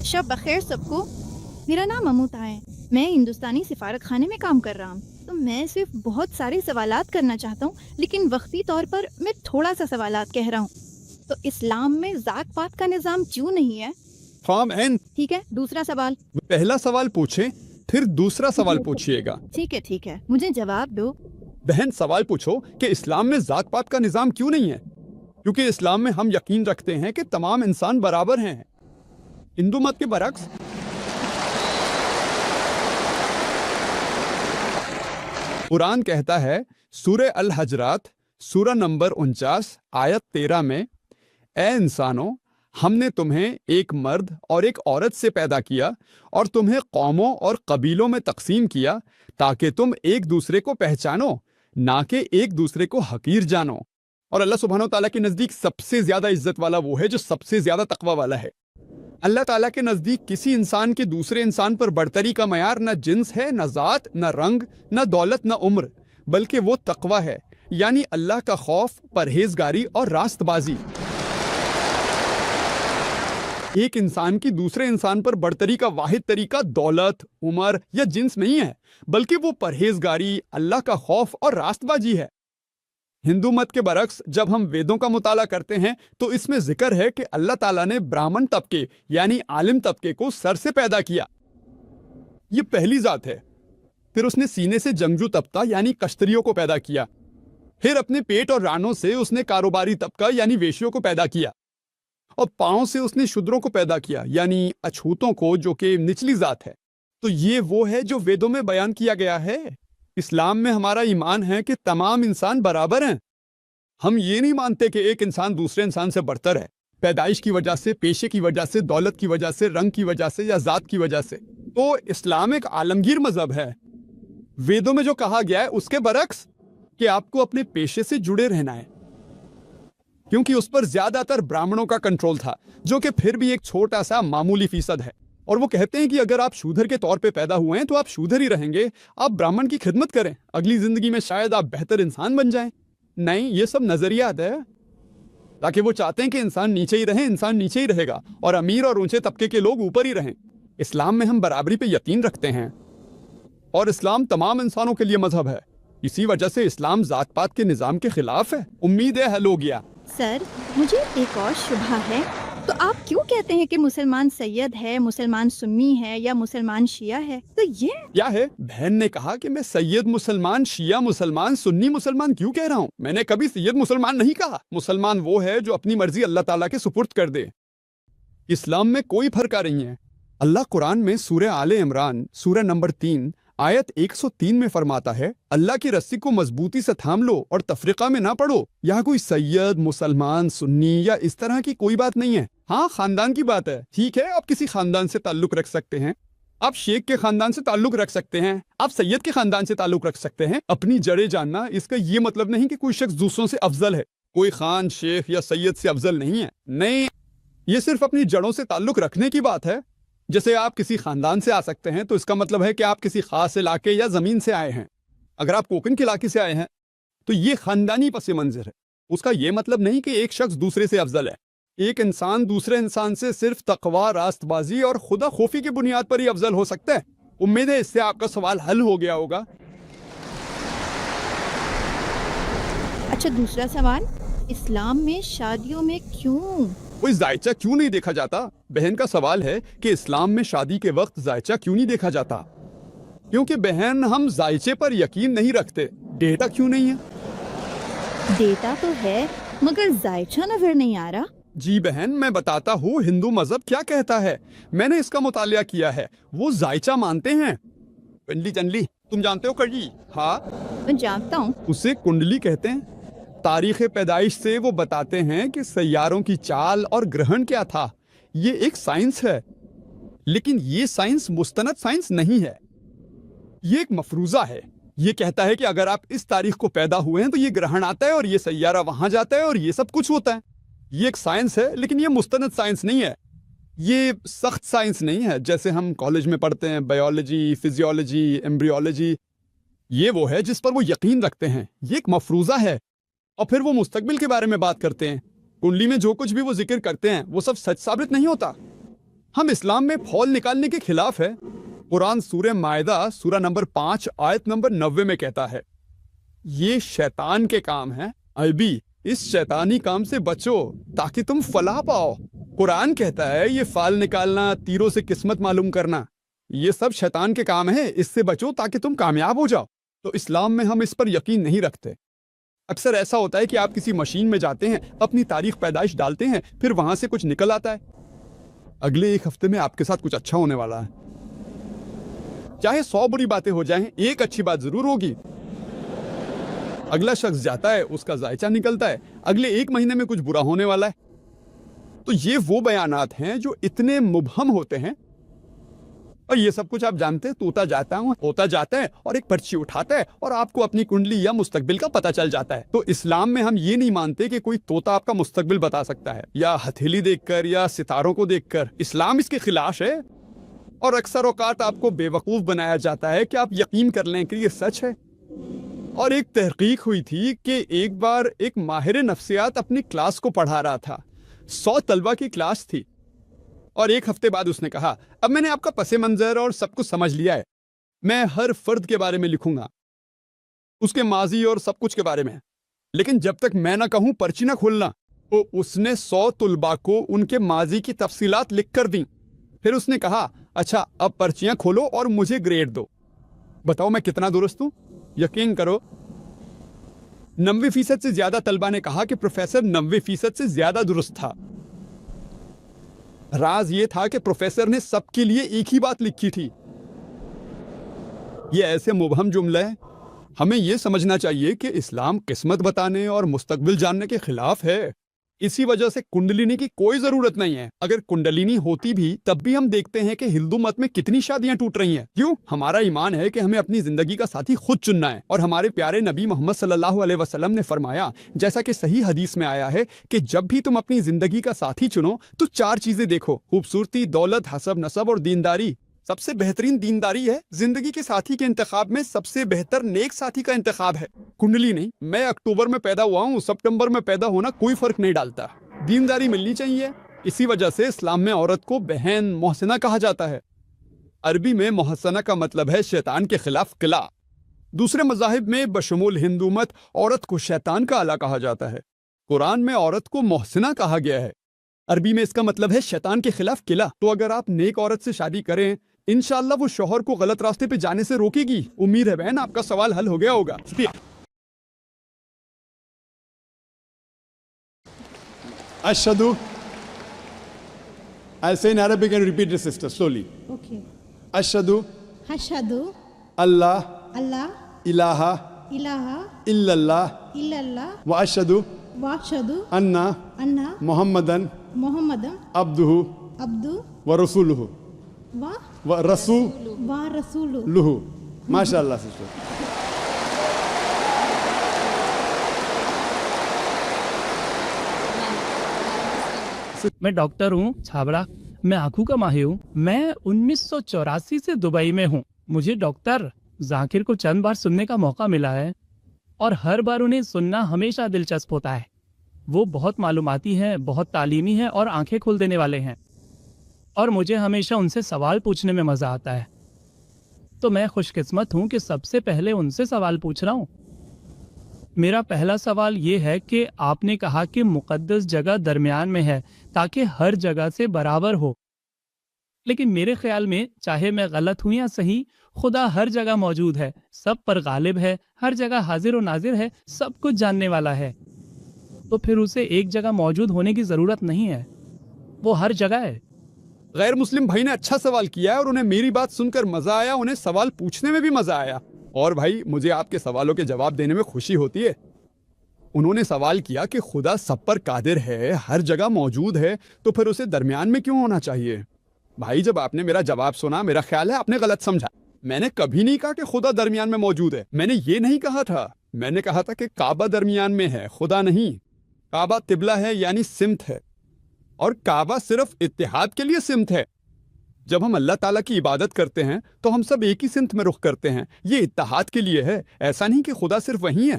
شب بخیر سب کو. میرا نام اموتا ہے. میں ہندوستانی سفارت خانے میں کام کر رہا ہوں. تو میں صرف بہت سارے سوالات کرنا چاہتا ہوں، لیکن وقتی طور پر میں تھوڑا سا سوالات کہہ رہا ہوں. تو اسلام میں ذات پات کا نظام کیوں نہیں ہے؟ Form N. ٹھیک ہے، دوسرا سوال. پہلا سوال پوچھیں پھر دوسرا سوال پوچھئے گا. ٹھیک ہے، مجھے جواب دو. بہن سوال پوچھو کہ اسلام میں ذات پات کا نظام کیوں نہیں ہے؟ کیونکہ اسلام میں ہم یقین رکھتے ہیں کہ تمام انسان برابر ہیں. ہندو مت کے برعکس قرآن کہتا ہے سورہ الحجرات سورہ نمبر 49 آیت 13 میں، اے انسانوں، ہم نے تمہیں ایک مرد اور ایک عورت سے پیدا کیا اور تمہیں قوموں اور قبیلوں میں تقسیم کیا تاکہ تم ایک دوسرے کو پہچانو، نہ کہ ایک دوسرے کو حقیر جانو. اور اللہ سبحانہ و تعالیٰ کے نزدیک سب سے زیادہ عزت والا وہ ہے جو سب سے زیادہ تقوی والا ہے. اللہ تعالیٰ کے نزدیک کسی انسان کے دوسرے انسان پر برتری کا معیار نہ جنس ہے، نہ ذات، نہ رنگ، نہ دولت، نہ عمر، بلکہ وہ تقوی ہے، یعنی اللہ کا خوف، پرہیزگاری اور راست بازی. ایک انسان کی دوسرے انسان پر برتری کا واحد طریقہ دولت، عمر یا جنس نہیں ہے، بلکہ وہ پرہیزگاری، اللہ کا خوف اور راست بازی ہے. ہندو مت کے برعکس جب ہم ویدوں کا مطالعہ کرتے ہیں تو اس میں ذکر ہے کہ اللہ تعالیٰ نے برہمن طبقے یعنی عالم طبقے کو سر سے پیدا کیا. یہ پہلی ذات ہے. پھر اس نے سینے سے جنگجو طبقہ یعنی کشتریوں کو پیدا کیا. پھر اپنے پیٹ اور رانوں سے اس نے کاروباری طبقہ یعنی ویشیوں کو پیدا کیا. اور پاؤں سے اس نے شودروں کو پیدا کیا یعنی اچھوتوں کو، جو کہ نچلی ذات ہے. تو یہ وہ ہے جو ویدوں میں بیان کیا گیا ہے. اسلام میں ہمارا ایمان ہے کہ تمام انسان برابر ہیں. ہم یہ نہیں مانتے کہ ایک انسان دوسرے انسان سے برتر ہے، پیدائش کی وجہ سے، پیشے کی وجہ سے، دولت کی وجہ سے، رنگ کی وجہ سے یا ذات کی وجہ سے. تو اسلام ایک عالمگیر مذہب ہے. ویدوں میں جو کہا گیا ہے اس کے برعکس کہ آپ کو اپنے پیشے سے جڑے رہنا ہے، کیونکہ اس پر زیادہ تر برہمنوں کا کنٹرول تھا، جو کہ پھر بھی ایک چھوٹا سا معمولی فیصد ہے. اور وہ کہتے ہیں کہ اگر آپ شودر کے طور پہ پیدا ہوئے ہیں تو آپ شودر ہی رہیں گے. آپ برہمن کی خدمت کریں، اگلی زندگی میں شاید آپ بہتر انسان بن جائیں. نہیں، یہ سب نظریات ہے، تاکہ وہ چاہتے ہیں کہ انسان نیچے ہی رہے، انسان نیچے ہی رہے گا اور امیر اور اونچے طبقے کے لوگ اوپر ہی رہیں. اسلام میں ہم برابری پہ یقین رکھتے ہیں اور اسلام تمام انسانوں کے لیے مذہب ہے. اسی وجہ سے اسلام ذات پات کے نظام کے خلاف ہے. امید ہے حل ہو گیا. سر، مجھے ایک اور شبہ ہے. تو آپ کیوں کہتے ہیں کہ مسلمان سید ہے، مسلمان سنی ہے یا مسلمان شیعہ ہے؟ تو یہ کیا ہے؟ بہن نے کہا کہ میں سید مسلمان، شیعہ مسلمان، سنی مسلمان کیوں کہہ رہا ہوں. میں نے کبھی سید مسلمان نہیں کہا. مسلمان وہ ہے جو اپنی مرضی اللہ تعالیٰ کے سپرد کر دے. اسلام میں کوئی فرقہ نہیں ہے. اللہ قرآن میں سورہ آل عمران سورہ نمبر 3 آیت 103 میں فرماتا ہے، اللہ کی رسی کو مضبوطی سے تھام لو اور تفریقہ میں نہ پڑو. یہاں کوئی سید، مسلمان، سنی یا اس طرح کی کوئی بات نہیں ہے. ہاں، خاندان کی بات ہے. ٹھیک ہے، آپ کسی خاندان سے تعلق رکھ سکتے ہیں، آپ شیخ کے خاندان سے تعلق رکھ سکتے ہیں، آپ سید کے خاندان سے تعلق رکھ سکتے ہیں. اپنی جڑیں جاننا اس کا یہ مطلب نہیں کہ کوئی شخص دوسروں سے افضل ہے. کوئی خان، شیخ یا سید سے افضل نہیں ہے. نہیں، یہ صرف اپنی جڑوں سے تعلق رکھنے کی بات ہے. جیسے آپ کسی خاندان سے آ سکتے ہیں تو اس کا مطلب ہے کہ آپ کسی خاص علاقے یا زمین سے آئے ہیں. اگر آپ کوکن کے علاقے سے آئے ہیں تو یہ خاندانی پس منظر ہے. اس کا یہ مطلب نہیں کہ ایک شخص دوسرے سے افضل ہے. ایک انسان دوسرے انسان سے صرف تقوی، راست بازی اور خدا خوفی کی بنیاد پر ہی افضل ہو سکتا ہے. امید ہے اس سے آپ کا سوال حل ہو گیا ہوگا. اچھا، دوسرا سوال، اسلام میں شادیوں میں کیوں کوئی زائچہ کیوں نہیں دیکھا جاتا؟ بہن کا سوال ہے کہ اسلام میں شادی کے وقت زائچہ کیوں نہیں دیکھا جاتا؟ کیونکہ بہن، ہم زائچے پر یقین نہیں رکھتے. ڈیٹا کیوں نہیں ہے؟ ڈیٹا تو ہے مگر زائچہ نظر نہیں آ رہا. جی بہن، میں بتاتا ہوں ہندو مذہب کیا کہتا ہے. میں نے اس کا مطالعہ کیا ہے. وہ زائچہ مانتے ہیں. کنڈلی چنڈلی تم جانتے ہو کڑی؟ ہاں، میں جانتا ہوں. اسے کنڈلی کہتے ہیں. تاریخ پیدائش سے وہ بتاتے ہیں کہ سیاروں کی چال اور گرہن کیا تھا. یہ ایک سائنس ہے، لیکن یہ سائنس مستند سائنس نہیں ہے. یہ ایک مفروضہ ہے. یہ کہتا ہے کہ اگر آپ اس تاریخ کو پیدا ہوئے ہیں تو یہ گرہن آتا ہے اور یہ سیارہ وہاں جاتا ہے اور یہ سب کچھ ہوتا ہے. یہ ایک سائنس ہے، لیکن یہ مستند سائنس نہیں ہے. یہ سخت سائنس نہیں ہے جیسے ہم کالج میں پڑھتے ہیں، بایولوجی، فزیولوجی، ایمبریولوجی. یہ وہ ہے جس پر وہ یقین رکھتے ہیں. یہ ایک مفروضہ ہے. اور پھر وہ مستقبل کے بارے میں بات کرتے ہیں. کنڈلی میں جو کچھ بھی وہ ذکر کرتے ہیں وہ سب سچ ثابت نہیں ہوتا. ہم اسلام میں پھول نکالنے کے خلاف ہے۔ قرآن سورہ مائدہ سورہ نمبر 5 آیت نمبر 90 میں کہتا ہے یہ شیطان کے کام ہیں، عیبی اس شیطانی کام سے بچو تاکہ تم فلاح پاؤ۔ قرآن کہتا ہے یہ فال نکالنا، تیروں سے قسمت معلوم کرنا، یہ سب شیطان کے کام ہیں، اس سے بچو تاکہ تم کامیاب ہو جاؤ۔ تو اسلام میں ہم اس پر یقین نہیں رکھتے۔ اکثر ایسا ہوتا ہے کہ آپ کسی مشین میں جاتے ہیں، اپنی تاریخ پیدائش ڈالتے ہیں، پھر وہاں سے کچھ نکل آتا ہے۔ اگلے ایک ہفتے میں آپ کے ساتھ کچھ اچھا ہونے والا ہے، چاہے 100 بری باتیں ہو جائیں، ایک اچھی بات ضرور ہوگی۔ اگلا شخص جاتا ہے، اس کا ذائچہ نکلتا ہے، اگلے ایک مہینے میں کچھ برا ہونے والا ہے۔ تو یہ وہ بیانات ہیں جو اتنے مبہم ہوتے ہیں، اور یہ سب کچھ آپ جانتے ہیں، ہوتا جاتا ہے اور ایک پرچی اٹھاتا ہے اور آپ کو اپنی کنڈلی یا مستقبل کا پتہ چل جاتا ہے۔ تو اسلام میں ہم یہ نہیں مانتے کہ کوئی طوطا آپ کا مستقبل بتا سکتا ہے، یا ہتھیلی دیکھ کر یا ستاروں کو دیکھ کر۔ اسلام اس کے خلاف ہے، اور اکثر اوقات آپ کو بے وقوف بنایا جاتا ہے کہ آپ یقین کر لیں کہ یہ سچ ہے۔ اور ایک تحقیق ہوئی تھی کہ ایک بار ایک ماہر نفسیات اپنی کلاس کو پڑھا رہا تھا، 100 طلبہ کی کلاس تھی، اور ایک ہفتے بعد اس نے کہا اب میں نے آپ کا پس منظر اور سب کچھ سمجھ لیا ہے، میں ہر فرد کے بارے میں لکھوں گا، اس کے ماضی اور سب کچھ کے بارے میں، لیکن جب تک میں نہ کہوں پرچی نہ کھولنا۔ تو اس نے 100 طلباء کو ان کے ماضی کی تفصیلات لکھ کر دیں۔ پھر اس نے کہا اچھا اب پرچیاں کھولو اور مجھے گریڈ دو، بتاؤ میں کتنا درست ہوں؟ یقین کرو 90% سے زیادہ طلبہ نے کہا کہ پروفیسر 90% سے زیادہ درست تھا۔ راز یہ تھا کہ پروفیسر نے سب کے لیے ایک ہی بات لکھی تھی۔ یہ ایسے مبہم جملہ ہے، ہمیں یہ سمجھنا چاہیے کہ اسلام قسمت بتانے اور مستقبل جاننے کے خلاف ہے۔ اسی وجہ سے کنڈلینی کی کوئی ضرورت نہیں ہے۔ اگر کنڈلینی ہوتی بھی تب بھی ہم دیکھتے ہیں کہ ہندو مت میں کتنی شادیاں ٹوٹ رہی ہیں۔ کیوں؟ ہمارا ایمان ہے کہ ہمیں اپنی زندگی کا ساتھی خود چننا ہے، اور ہمارے پیارے نبی محمد صلی اللہ علیہ وسلم نے فرمایا، جیسا کہ صحیح حدیث میں آیا ہے، کہ جب بھی تم اپنی زندگی کا ساتھی چنو تو 4 چیزیں دیکھو: خوبصورتی، دولت، حسب نسب اور دینداری۔ سب سے بہترین دینداری ہے۔ زندگی کے ساتھی کے انتخاب میں سب سے بہتر نیک ساتھی کا انتخاب ہے، کنڈلی نہیں۔ میں اکتوبر میں پیدا ہوا ہوں، سپٹمبر میں پیدا ہونا کوئی فرق نہیں ڈالتا، دینداری ملنی چاہیے۔ اسی وجہ سے اسلام میں عورت کو بہن محسنہ کہا جاتا ہے۔ عربی میں محسنہ کا مطلب ہے شیطان کے خلاف قلعہ۔ دوسرے مذاہب میں بشمول ہندو مت عورت کو شیطان کا آلہ کہا جاتا ہے۔ قرآن میں عورت کو محسنہ کہا گیا ہے، عربی میں اس کا مطلب ہے شیطان کے خلاف قلعہ۔ تو اگر آپ نیک عورت سے شادی کریں، انشاءاللہ وہ شوہر کو غلط راستے پہ جانے سے روکے گی۔ امید ہے بہن آپ کا سوال حل ہو گیا ہوگا۔ Ashhadu. I'll say in Arabic and repeat it, sister, slowly. Okay. Ashhadu Ashhadu Allah Allah ilaha ilaha illallah illallah wa ashhadu wa ashhadu anna anna Muhammadan Muhammadan abduhu abdu wa rasuluhu wa wa rasuluhu. rasuluhu. MashaAllah, sister. میں doctor ہوں چھابڑا، میں آنکھوں کا ماہر ہوں۔ میں 1984 سے Dubai میں ہوں۔ مجھے ڈاکٹر ذاکر کو چند بار سننے کا موقع ملا ہے، اور ہر بار انہیں سننا ہمیشہ دلچسپ ہوتا ہے۔ وہ بہت معلوماتی ہیں، بہت تعلیمی ہیں اور آنکھیں کھول دینے والے ہیں، اور مجھے ہمیشہ ان سے سوال پوچھنے میں مزہ آتا ہے۔ تو میں خوش قسمت ہوں کہ سب سے پہلے ان سے سوال پوچھ رہا ہوں۔ میرا پہلا سوال یہ ہے کہ آپ نے کہا کہ مقدس جگہ درمیان میں ہے تاکہ ہر جگہ سے برابر ہو، لیکن میرے خیال میں چاہے میں غلط ہوں یا صحیح، خدا ہر جگہ موجود ہے، سب پر غالب ہے، ہر جگہ حاضر و ناظر ہے، سب کچھ جاننے والا ہے۔ تو پھر اسے ایک جگہ موجود ہونے کی ضرورت نہیں ہے، وہ ہر جگہ ہے۔ غیر مسلم بھائی نے اچھا سوال کیا ہے، اور انہیں میری بات سن کر مزہ آیا، انہیں سوال پوچھنے میں بھی مزہ آیا۔ اور بھائی مجھے آپ کے سوالوں کے جواب دینے میں خوشی ہوتی ہے۔ انہوں نے سوال کیا کہ خدا سب پر قادر ہے، ہر جگہ موجود ہے، تو پھر اسے درمیان میں کیوں ہونا چاہیے؟ بھائی جب آپ نے میرا جواب سنا، میرا خیال ہے آپ نے غلط سمجھا۔ میں نے کبھی نہیں کہا کہ خدا درمیان میں موجود ہے، میں نے یہ نہیں کہا تھا۔ میں نے کہا تھا کہ کعبہ درمیان میں ہے، خدا نہیں۔ کعبہ قبلہ ہے یعنی سمت ہے، اور کعبہ صرف اتحاد کے لیے سمت ہے۔ جب ہم اللہ تعالیٰ کی عبادت کرتے ہیں تو ہم سب ایک ہی سمت میں رخ کرتے ہیں، یہ اتحاد کے لیے ہے، ایسا نہیں کہ خدا صرف وہیں ہے۔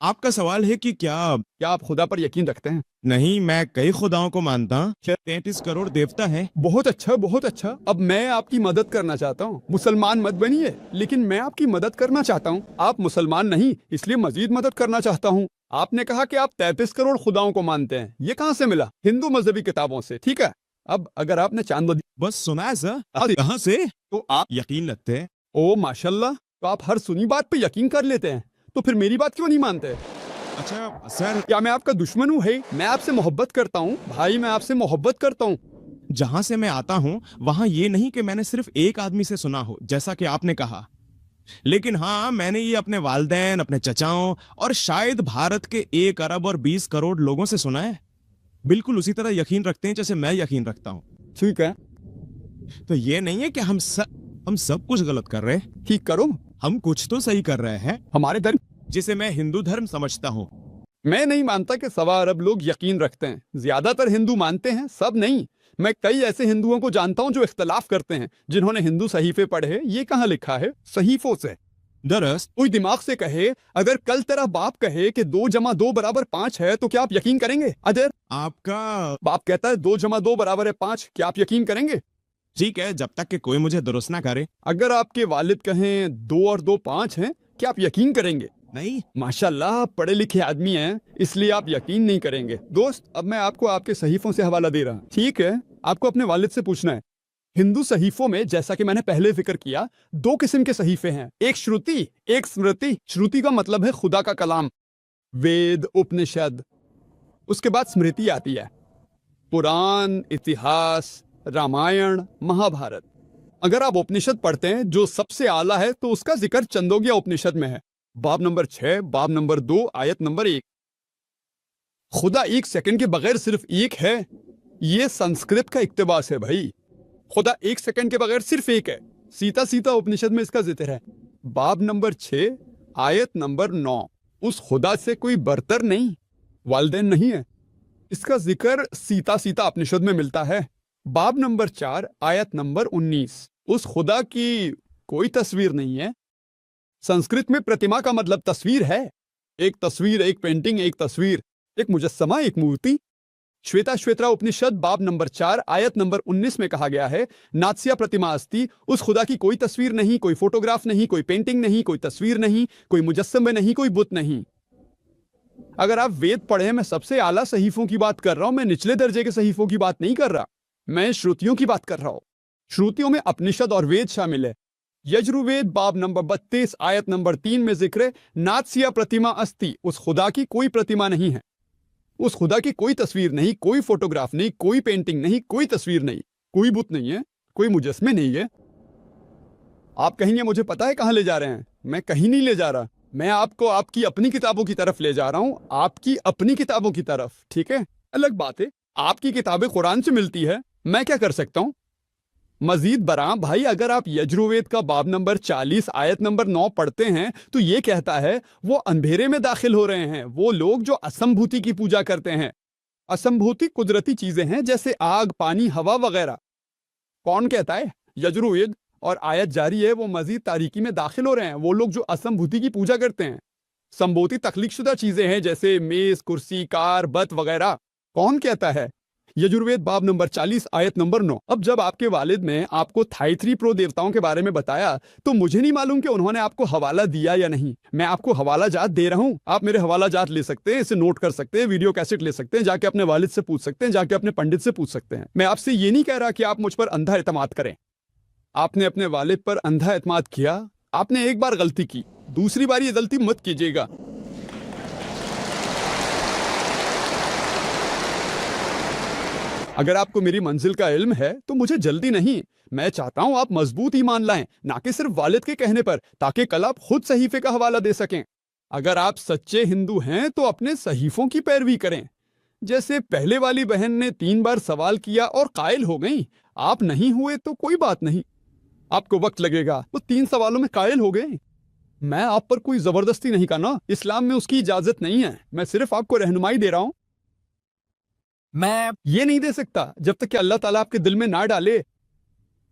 آپ کا سوال ہے کہ کیا کیا آپ خدا پر یقین رکھتے ہیں؟ نہیں، میں کئی خداؤں کو مانتا ہوں. 33 کروڑ دیوتا ہے. بہت اچھا، بہت اچھا. اب میں آپ کی مدد کرنا چاہتا ہوں. مسلمان مت بنیے، لیکن میں آپ کی مدد کرنا چاہتا ہوں. آپ مسلمان نہیں، اس لیے مزید مدد کرنا چاہتا ہوں. آپ نے کہا کہ آپ 33 کروڑ خداؤں کو مانتے ہیں. یہ کہاں سے ملا؟ ہندو مذہبی کتابوں سے. ٹھیک ہے، اب اگر آپ نے چاند بس سنا ہے سر. آپ کہاں سے تو آپ یقین رکھتے ہیں؟ او ماشاء اللہ، تو آپ ہر سنی بات پہ یقین کر لیتے ہیں. تو پھر میری بات کیوں نہیں مانتے؟ اچھا سر، کیا میں آپ کا دشمن ہوں؟ ہے، میں آپ سے محبت کرتا ہوں بھائی، میں آپ سے محبت کرتا ہوں. جہاں سے میں آتا ہوں وہاں یہ نہیں کہ میں نے صرف ایک آدمی سے سنا ہو جیسا کہ آپ نے کہا، لیکن ہاں میں نے یہ اپنے والدین، اپنے چچاؤں اور شاید بھارت کے 1 ارب اور 20 کروڑ لوگوں سے سنا ہے. بالکل اسی طرح یقین رکھتے ہیں جیسے میں یقین رکھتا ہوں. ٹھیک ہے، تو یہ نہیں ہے کہ ہم سب کچھ غلط کر رہے ہیں. ٹھیک کرو. ہم کچھ تو صحیح کر رہے ہیں، ہمارے دھرم جسے میں ہندو دھرم سمجھتا ہوں. میں نہیں مانتا کہ 1.25 ارب لوگ یقین رکھتے ہیں. زیادہ تر ہندو مانتے ہیں، سب نہیں. میں کئی ایسے ہندوؤں کو جانتا ہوں جو اختلاف کرتے ہیں، جنہوں نے ہندو صحیفے پڑھے. یہ کہاں لکھا ہے؟ صحیفوں سے. درست کوئی دماغ سے کہے، اگر کل تیرا باپ کہے کہ 2 + 2 = 5 ہے تو کیا آپ یقین کریں گے؟ اگر آپ کا باپ کہتا ہے 2 + 2 = 5، کیا آپ یقین کریں گے؟ ٹھیک ہے، جب تک کہ کوئی مجھے درست نہ کرے. اگر آپ کے والد کہیں 2 اور 2 5 ہیں، کیا آپ یقین کریں گے؟ نہیں. ماشاءاللہ، آپ پڑھے لکھے آدمی ہیں، اس لیے آپ یقین نہیں کریں گے. دوست، اب میں آپ کو آپ کے صحیفوں سے حوالہ دے رہا ہوں. ٹھیک ہے، آپ کو اپنے والد سے پوچھنا ہے. ہندو صحیفوں میں، جیسا کہ میں نے پہلے ذکر کیا، 2 قسم کے صحیفے ہیں، ایک شروتی، ایک اسمرتی. شروتی کا مطلب ہے خدا کا کلام، وید، اپنشد. اس کے بعد اسمرتی آتی ہے، پران، اتہاس، رامائن، مہا بھارت. اگر آپ اپنشد پڑھتے ہیں جو سب سے اعلیٰ ہے تو اس کا ذکر چندوگیا اپنشد میں ہے، باب نمبر 6، باب نمبر 2، آیت نمبر 1. خدا 1 سیکنڈ کے بغیر صرف ایک ہے. یہ سنسکرت کا اقتباس ہے بھائی. خدا 1 سیکنڈ کے بغیر صرف ایک ہے. سیتا سیتا اپنشد میں اس کا ذکر ہے، باب نمبر 6، آیت نمبر 9. اس خدا سے کوئی برتر نہیں، والدین نہیں ہے. اس کا ذکر سیتا سیتا اپنشد میں ملتا ہے، باب نمبر 4، آیت نمبر 19. اس خدا کی کوئی تصویر نہیں ہے. سنسکرت میں پرتما کا مطلب تصویر ہے. ایک تصویر، ایک پینٹنگ، ایک تصویر، ایک مجسمہ، ایک مورتی. شویتا شویترا اپنشد باب نمبر 4، آیت نمبر 19 میں کہا گیا ہے، ناتسیا پرتما استی. اس خدا کی کوئی تصویر نہیں، کوئی فوٹوگراف نہیں، کوئی پینٹنگ نہیں، کوئی تصویر نہیں، کوئی مجسمے نہیں، کوئی بت نہیں. اگر آپ وید پڑھیں، میں سب سے اعلیٰ صحیفوں کی بات کر رہا ہوں، میں نچلے درجے کے صحیفوں کی بات نہیں کر رہا. میں شروتیوں کی بات کر رہا ہوں. شروتیوں میں اپنشد اور وید شامل ہے. یجروید باب نمبر 32، آیت نمبر 3 میں ذکر ہے، ناتسیا پرتما استی. اس خدا کی کوئی پرتما نہیں ہے، اس خدا کی کوئی تصویر نہیں، کوئی فوٹوگراف نہیں، کوئی پینٹنگ نہیں، کوئی تصویر نہیں، کوئی بت نہیں ہے، کوئی مجسمے نہیں ہے. آپ کہیں گے مجھے پتا ہے کہاں لے جا رہے ہیں. میں کہیں نہیں لے جا رہا، میں آپ کو آپ کی اپنی کتابوں کی طرف لے جا رہا ہوں، آپ کی اپنی کتابوں کی طرف. ٹھیک ہے، الگ بات ہے آپ کی کتابیں قرآن سے ملتی ہے، میں کیا کر سکتا ہوں؟ مزید برآں بھائی، اگر آپ یجروید کا باب نمبر 40، آیت نمبر 9 پڑھتے ہیں تو یہ کہتا ہے وہ اندھیرے میں داخل ہو رہے ہیں وہ لوگ جو اسمبھوتی کی پوجا کرتے ہیں. اسمبھوتی قدرتی چیزیں ہیں جیسے آگ، پانی، ہوا وغیرہ. کون کہتا ہے؟ یجروید. اور آیت جاری ہے، وہ مزید تاریکی میں داخل ہو رہے ہیں وہ لوگ جو اسمبھوتی کی پوجا کرتے ہیں. سمبوتی تخلیق شدہ چیزیں ہیں جیسے میز، کرسی، کار، بت وغیرہ. کون کہتا ہے؟ یجروید باب نمبر 40، آیت نمبر 9. اب جب آپ کے والد نے آپ کو تھائیتری پرو دیوتاؤں کے بارے میں بتایا تو مجھے نہیں معلوم کہ انہوں نے آپ کو حوالہ دیا یا نہیں. میں آپ کو حوالہ جات دے رہا ہوں، آپ میرے حوالہ جات لے سکتے ہیں، اسے نوٹ کر سکتے ہیں، ویڈیو کیسٹ لے سکتے ہیں، جا کے اپنے والد سے پوچھ سکتے ہیں، جا کے اپنے پنڈت سے پوچھ سکتے ہیں. میں آپ سے یہ نہیں کہہ رہا کہ آپ مجھ پر اندھا اعتماد کریں. آپ نے اپنے والد پر اندھا اعتماد کیا، آپ نے ایک بار غلطی کی، دوسری بار یہ غلطی مت کیجیے گا. اگر آپ کو میری منزل کا علم ہے تو مجھے جلدی نہیں. میں چاہتا ہوں آپ مضبوط ایمان لائیں، نہ کہ صرف والد کے کہنے پر، تاکہ کل آپ خود صحیفے کا حوالہ دے سکیں. اگر آپ سچے ہندو ہیں تو اپنے صحیفوں کی پیروی کریں. جیسے پہلے والی بہن نے 3 بار سوال کیا اور قائل ہو گئیں. آپ نہیں ہوئے تو کوئی بات نہیں، آپ کو وقت لگے گا. وہ 3 سوالوں میں قائل ہو گئے. میں آپ پر کوئی زبردستی نہیں کرنا، اسلام میں اس کی اجازت نہیں ہے. میں صرف آپ کو رہنمائی دے رہا ہوں. میں یہ نہیں دے سکتا جب تک کہ اللہ تعالیٰ آپ کے دل میں نہ ڈالے.